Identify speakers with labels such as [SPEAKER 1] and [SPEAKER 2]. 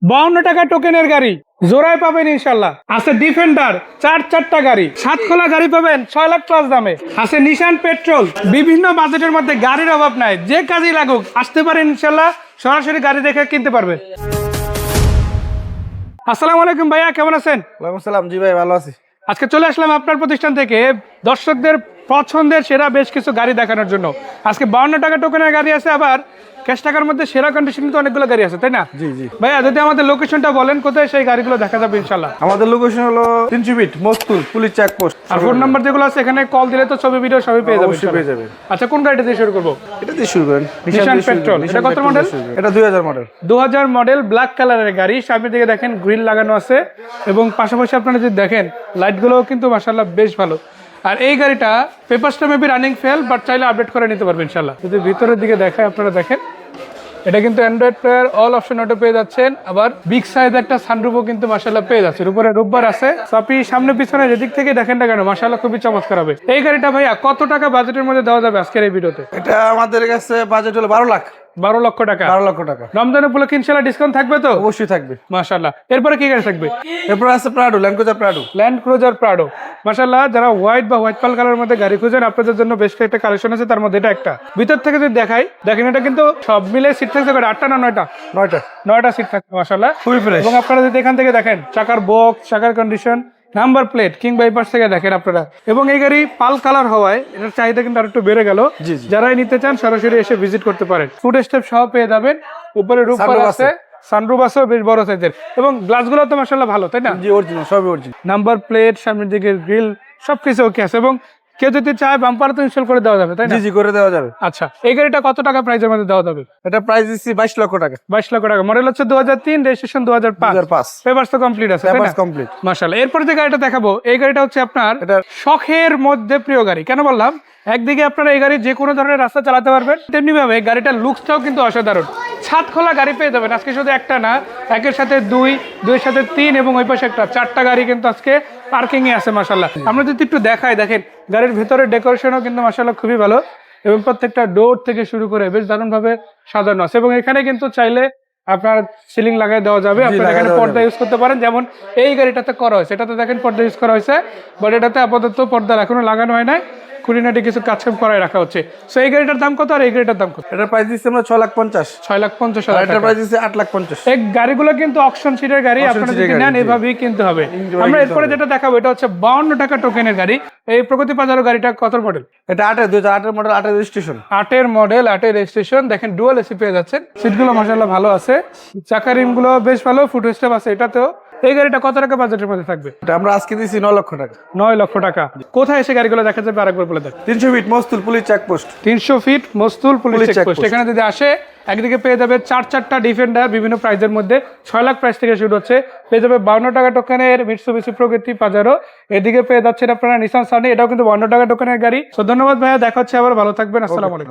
[SPEAKER 1] 52 টাকা টোকেনের গাড়ি জোড়ায় পাবেন ইনশাল্লাহ। আছে ডিফেন্ডার চারটা গাড়ি, 7 খোলা গাড়ি পাবেন 6 লাখ প্লাস দামে। আছে নিশান পেট্রোল, বিভিন্ন বাজেটের মধ্যে গাড়ির অভাব নাই, যে কাজই লাগুক আসতে পারেন ইনশাল্লাহ, সরাসরি গাড়ি দেখে কিনতে পারবেন। আসসালামু আলাইকুম ভাইয়া, কেমন আছেন?
[SPEAKER 2] ওয়ালাইকুম সালাম। জি ভাই, ভালো আছি।
[SPEAKER 1] আজকে চলে আসলাম আপনার প্রতিষ্ঠান থেকে দর্শকদের পছন্দের সেরা বেশ কিছু গাড়ি দেখানোর জন্য। আজকে 52 টাকা টোকেনের গাড়ি আছে, আবার ক্যাশ টাকার মধ্যে সেরা কন্ডিশন তো অনেকগুলো গাড়ি আছে, তাই না?
[SPEAKER 2] জি জি
[SPEAKER 1] ভাইয়া যদি আমাদের লোকেশনটা বলেন, কোথায় সেই গাড়িগুলো দেখা যাবে ইনশাল্লাহ?
[SPEAKER 2] আমাদের লোকেশন হলো 300 ফিট মস্তুল পুলিশ চেকপোস্ট।
[SPEAKER 1] আর ফোন নাম্বার যেগুলো আছে এখানে কল দিলে তো ছবি ভিডিও সবই পেয়ে যাবে।
[SPEAKER 2] অবশ্যই পেয়ে যাবে।
[SPEAKER 1] আচ্ছা, কোন গাড়িটা দিয়ে শুরু করবো?
[SPEAKER 2] এটা দিয়ে শুরু করেন।
[SPEAKER 1] নিশান পেট্রোল। এটা কত মডেল?
[SPEAKER 2] এটা 2000 মডেল।
[SPEAKER 1] 2000 মডেল, ব্ল্যাক কালারের গাড়ি। সামনের দিকে দেখেন গ্রিল লাগানো আছে, এবং পাশাপাশি আপনারা যদি দেখেন লাইটগুলোও কিন্তু মাশাআল্লাহ বেশ ভালো। আর এই গাড়িটা পেপারসটা মেবি রানিং ফেল, বাট চাইলে আপডেট করে নিতে পারবেন ইনশাআল্লাহ। যদি ভিতরের দিকে দেখায় আপনারা দেখেন, এটা কিন্তু Android player all option auto পেয়ে যাচ্ছেন। আবার বিগ সাইজ একটা সানরুফও কিন্তু মাশাআল্লাহ পেয়ে যাচ্ছেন। উপরে রূপবার আছে, তো আপনি সামনে পিছনে যেদিক থেকে দেখেন না কেন মাশাআল্লাহ খুবই চমৎকার হবে। এই গাড়িটা ভাইয়া কত টাকা বাজেটের মধ্যে দেওয়া যাবে আজকের এই ভিডিওতে?
[SPEAKER 2] এটা আমাদের কাছে বাজেট হলো 12 লাখ।
[SPEAKER 1] 12 লক্ষ টাকা।
[SPEAKER 2] 12 লক্ষ টাকা।
[SPEAKER 1] রমজান উপলক্ষে ইনশাআল্লাহ ডিসকাউন্ট থাকবে তো?
[SPEAKER 2] অবশ্যই থাকবে
[SPEAKER 1] মাশাআল্লাহ। এরপরে কি গাড়ি থাকবে?
[SPEAKER 2] এরপর আছে Prado, land cruiser Prado.
[SPEAKER 1] Land cruiser Prado. মাশাআল্লাহ, যারা হোয়াইট বা হোয়াইট পাল কালারের মধ্যে গাড়ি খুঁজেন আপনাদের জন্য বেশ একটা কালেকশন আছে, তার মধ্যে এটা একটা। ভিতর থেকে যদি দেখাই, দেখেন এটা কিন্তু সব মিলে সিট থাকছে 8টা না 9টা? 9টা সিট থাকছে মাশাআল্লাহ,
[SPEAKER 2] খুবই ফ্রেশ।
[SPEAKER 1] এবং আপনারা যদি এখান থেকে দেখেন চাকার বক্স, চাকার কন্ডিশন, নাম্বার প্লেট কিংবা এই পাশ থেকে দেখেন আপনারা, এবং এই গাড়ি পাল কালার হওয়ায় এটার চাহিদা কিন্তু আরেকটু বেড়ে গেল।
[SPEAKER 2] জি জি।
[SPEAKER 1] যারাই নিতে চান সরাসরি এসে ভিজিট করতে পারেন। ফুড স্টেপ সহ পেয়ে যাবেন, উপরে রূপ
[SPEAKER 2] Sunroof
[SPEAKER 1] আছে, সানরুফ আছে বেশ বড় সাইজের, এবং গ্লাসগুলো তো মাশাআল্লাহ ভালো, তাই না?
[SPEAKER 2] জি, অরিজিনাল, সবই অরিজিনাল।
[SPEAKER 1] নাম্বার প্লেট, সামনের দিকে গ্রিল সবকিছু ওকে আছে, এবং কেউ যদি চায় বাম্পার তো ইনস্টল করে দেওয়া যাবে, তাই না?
[SPEAKER 2] জি জি, করে দেওয়া যাবে।
[SPEAKER 1] আচ্ছা, এই গাড়িটা কত টাকা প্রাইসের মধ্যে দেওয়া যাবে?
[SPEAKER 2] এটা প্রাইস দিচ্ছি 22 লক্ষ টাকা।
[SPEAKER 1] 22 লক্ষ টাকা। মডেল হচ্ছে 2003, রেজিস্ট্রেশন 2005।
[SPEAKER 2] 2005।
[SPEAKER 1] পেপারস তো কমপ্লিট আছে, তাই না?
[SPEAKER 2] Papers complete.
[SPEAKER 1] মাশাআল্লাহ। এরপর যে গাড়িটা দেখাবো, এই গাড়িটা হচ্ছে আপনার
[SPEAKER 2] এটা
[SPEAKER 1] শখের মধ্যে প্রিয় গাড়ি। কেন বললাম? একদিকে আপনারা এই গাড়ি যে কোনো ধরনের রাস্তা চালাতে পারবেন, তেমনি ভাবে গাড়িটার লুকসটাও কিন্তু অসাধারণ। 7 খোলা গাড়ি পেয়ে যাবেন আজকে, শুধু একটা না, একের সাথে 2, 2-এর সাথে 3, এবং ওই পাশে একটা, 4টা গাড়ি কিন্তু আজকে পার্কিং এ আছে মাশাআল্লাহ। আমরা যদি একটু দেখাই, দেখেন গাড়ির ভেতরের ডেকোরেশনও কিন্তু মাশাআল্লাহ খুবই ভালো, এবং প্রত্যেকটা ডোর থেকে শুরু করে বেশ দারুণ ভাবে সাজানো আছে। এবং এখানে কিন্তু চাইলে আপনার সিলিং লাগাই দেওয়া যাবে, আপনারা এখানে পর্দা ইউজ করতে পারেন, যেমন এই গাড়িটাতে করা হয়েছে। এটাতে দেখেন পর্দা ইউজ করা হয়েছে, বাট এটাতে আপাতত পর্দা এখনো লাগানো হয় নাই, খুঁটিনাটি কিছু কাজকাম করাই রাখা হচ্ছে। সো এই গাড়িটার দাম কত আর এই গাড়িটার দাম কত?
[SPEAKER 2] এটার প্রাইস দিচ্ছি আমরা 6,50,000।
[SPEAKER 1] 6,50,000
[SPEAKER 2] এটার প্রাইস দিচ্ছি 8,50,000।
[SPEAKER 1] এই গাড়িগুলো কিন্তু অকশন সিটের গাড়ি, আপনারা যদি নেন এভাবেই কিনতে হবে। আমরা এরপরে যেটা দেখাবো, এটা হচ্ছে 52 টাকা টোকেনের গাড়ি। এই প্রগতি পাজারো গাড়িটা কত মডেল?
[SPEAKER 2] এটা 2008 মডেল, 8 রেজিস্ট্রেশন।
[SPEAKER 1] 8-এর মডেল, 8-এর রেজিস্ট্রেশন। দেখেন ডুয়াল এসি পেয়ে যাচ্ছেন, সিটগুলো মাশাআল্লাহ ভালো আছে, চাকা রিমগুলো বেশ ভালো, ফুট স্টেপ আছে এটাতেও। এই গাড়িটা কত টাকা বাজেটের মধ্যে থাকবে?
[SPEAKER 2] এটা আমরা আজকে দিচ্ছি 9 লক্ষ টাকা।
[SPEAKER 1] 9 লক্ষ টাকা। কোথায় এসে গাড়িগুলো দেখা যাবে আরেকবার বলে দেন।
[SPEAKER 2] 300 ফিট মস্তুল পুলিশ চেকপোস্ট।
[SPEAKER 1] 300 ফিট মস্তুল পুলিশ
[SPEAKER 2] পুলিশ
[SPEAKER 1] চেকপোস্ট।
[SPEAKER 2] চেকপোস্ট।
[SPEAKER 1] এখানে যদি আসে, একদিকে পেয়ে যাবে 4টা ডিফেন্ডার বিভিন্ন প্রাইজের মধ্যে, 6 লাখ প্রাইস থেকে শুরু হচ্ছে। পেয়ে যাবে 52 টাকা টোকেনের মিৎসুবিশি প্রগতি পাজারো। এদিকে পেয়ে যাচ্ছেন আপনারা নিসান সানি, এটাও কিন্তু 52 টাকা টোকেনের গাড়ি। তো ধন্যবাদ ভাইয়া, দেখা হচ্ছে আবার, ভালো থাকবেন, আসসালামু আলাইকুম।